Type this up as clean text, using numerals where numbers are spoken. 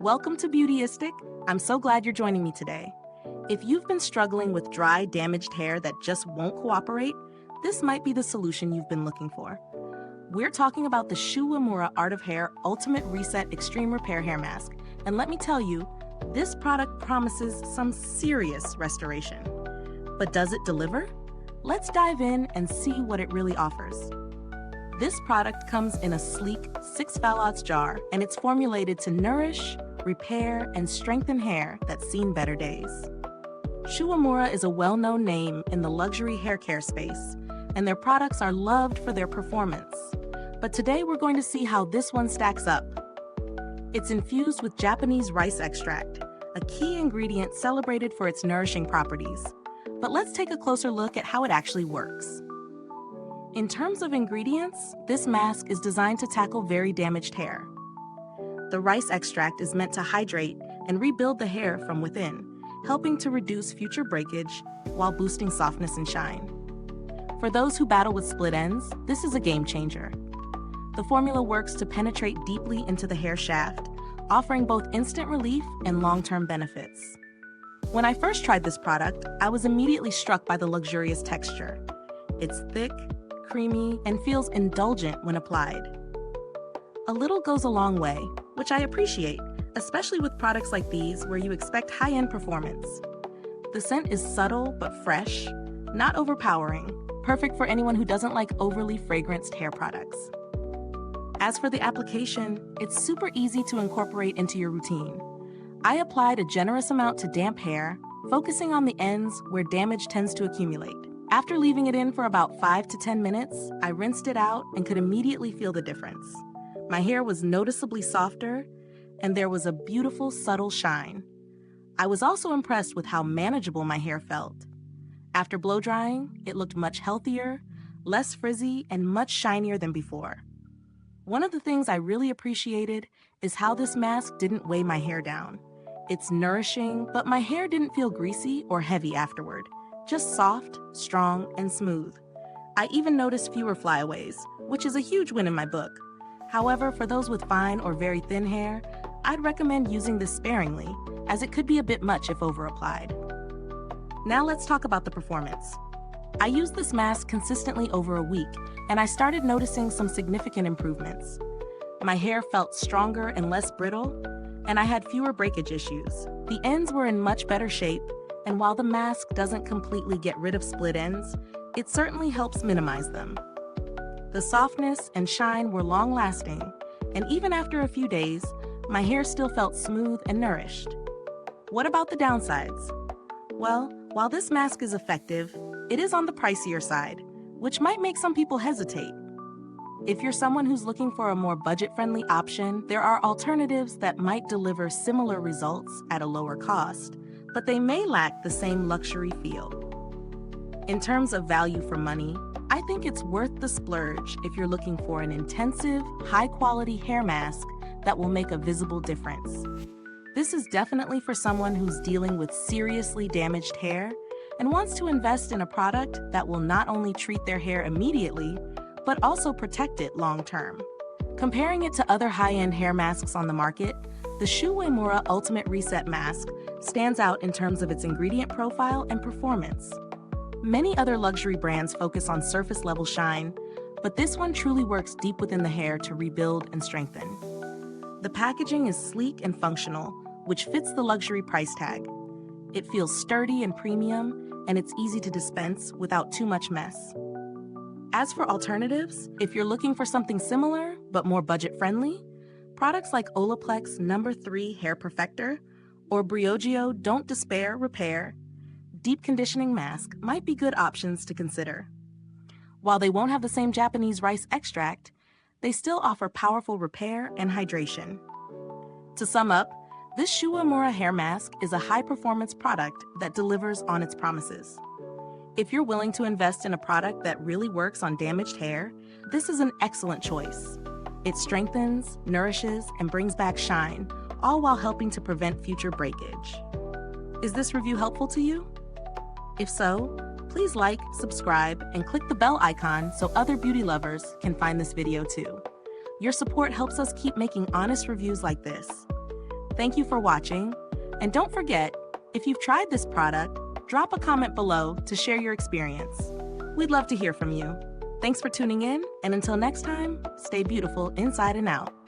Welcome to Beautyistic. I'm so glad you're joining me today. If you've been struggling with dry, damaged hair that just won't cooperate, this might be the solution you've been looking for. We're talking about the Shu Uemura Art of Hair Ultimate Reset Extreme Repair Hair Mask. And let me tell you, this product promises some serious restoration. But does it deliver? Let's dive in and see what it really offers. This product comes in a sleek 6 jar, and it's formulated to nourish, repair, and strengthen hair that's seen better days. Shu Uemura is a well-known name in the luxury hair care space, and their products are loved for their performance. But today we're going to see how this one stacks up. It's infused with Japanese rice extract, a key ingredient celebrated for its nourishing properties. But let's take a closer look at how it actually works. In terms of ingredients, this mask is designed to tackle very damaged hair. The rice extract is meant to hydrate and rebuild the hair from within, helping to reduce future breakage while boosting softness and shine. For those who battle with split ends, this is a game changer. The formula works to penetrate deeply into the hair shaft, offering both instant relief and long-term benefits. When I first tried this product, I was immediately struck by the luxurious texture. It's thick, creamy, and feels indulgent when applied. A little goes a long way, which I appreciate, especially with products like these where you expect high-end performance. The scent is subtle but fresh, not overpowering, perfect for anyone who doesn't like overly fragranced hair products. As for the application, it's super easy to incorporate into your routine. I applied a generous amount to damp hair, focusing on the ends where damage tends to accumulate. After leaving it in for about 5 to 10 minutes, I rinsed it out and could immediately feel the difference. My hair was noticeably softer, and there was a beautiful, subtle shine. I was also impressed with how manageable my hair felt. After blow drying, it looked much healthier, less frizzy, and much shinier than before. One of the things I really appreciated is how this mask didn't weigh my hair down. It's nourishing, but my hair didn't feel greasy or heavy afterward. Just soft, strong, and smooth. I even noticed fewer flyaways, which is a huge win in my book. However, for those with fine or very thin hair, I'd recommend using this sparingly, as it could be a bit much if over-applied. Now let's talk about the performance. I used this mask consistently over a week, and I started noticing some significant improvements. My hair felt stronger and less brittle, and I had fewer breakage issues. The ends were in much better shape, and while the mask doesn't completely get rid of split ends, it certainly helps minimize them. The softness and shine were long-lasting, and even after a few days, my hair still felt smooth and nourished. What about the downsides? Well, while this mask is effective, it is on the pricier side, which might make some people hesitate. If you're someone who's looking for a more budget-friendly option, there are alternatives that might deliver similar results at a lower cost, but they may lack the same luxury feel. In terms of value for money, I think it's worth the splurge if you're looking for an intensive, high-quality hair mask that will make a visible difference. This is definitely for someone who's dealing with seriously damaged hair and wants to invest in a product that will not only treat their hair immediately, but also protect it long-term. Comparing it to other high-end hair masks on the market, the Shu Uemura Ultimate Reset Mask stands out in terms of its ingredient profile and performance. Many other luxury brands focus on surface-level shine, but this one truly works deep within the hair to rebuild and strengthen. The packaging is sleek and functional, which fits the luxury price tag. It feels sturdy and premium, and it's easy to dispense without too much mess. As for alternatives, if you're looking for something similar but more budget-friendly, products like Olaplex No. 3 Hair Perfector or Briogeo Don't Despair Repair Deep Conditioning Mask might be good options to consider. While they won't have the same Japanese rice extract, they still offer powerful repair and hydration. To sum up, this Shu Uemura hair mask is a high-performance product that delivers on its promises. If you're willing to invest in a product that really works on damaged hair, this is an excellent choice. It strengthens, nourishes, and brings back shine, all while helping to prevent future breakage. Is this review helpful to you? If so, please like, subscribe, and click the bell icon so other beauty lovers can find this video too. Your support helps us keep making honest reviews like this. Thank you for watching, and don't forget, if you've tried this product, drop a comment below to share your experience. We'd love to hear from you. Thanks for tuning in, and until next time, stay beautiful inside and out.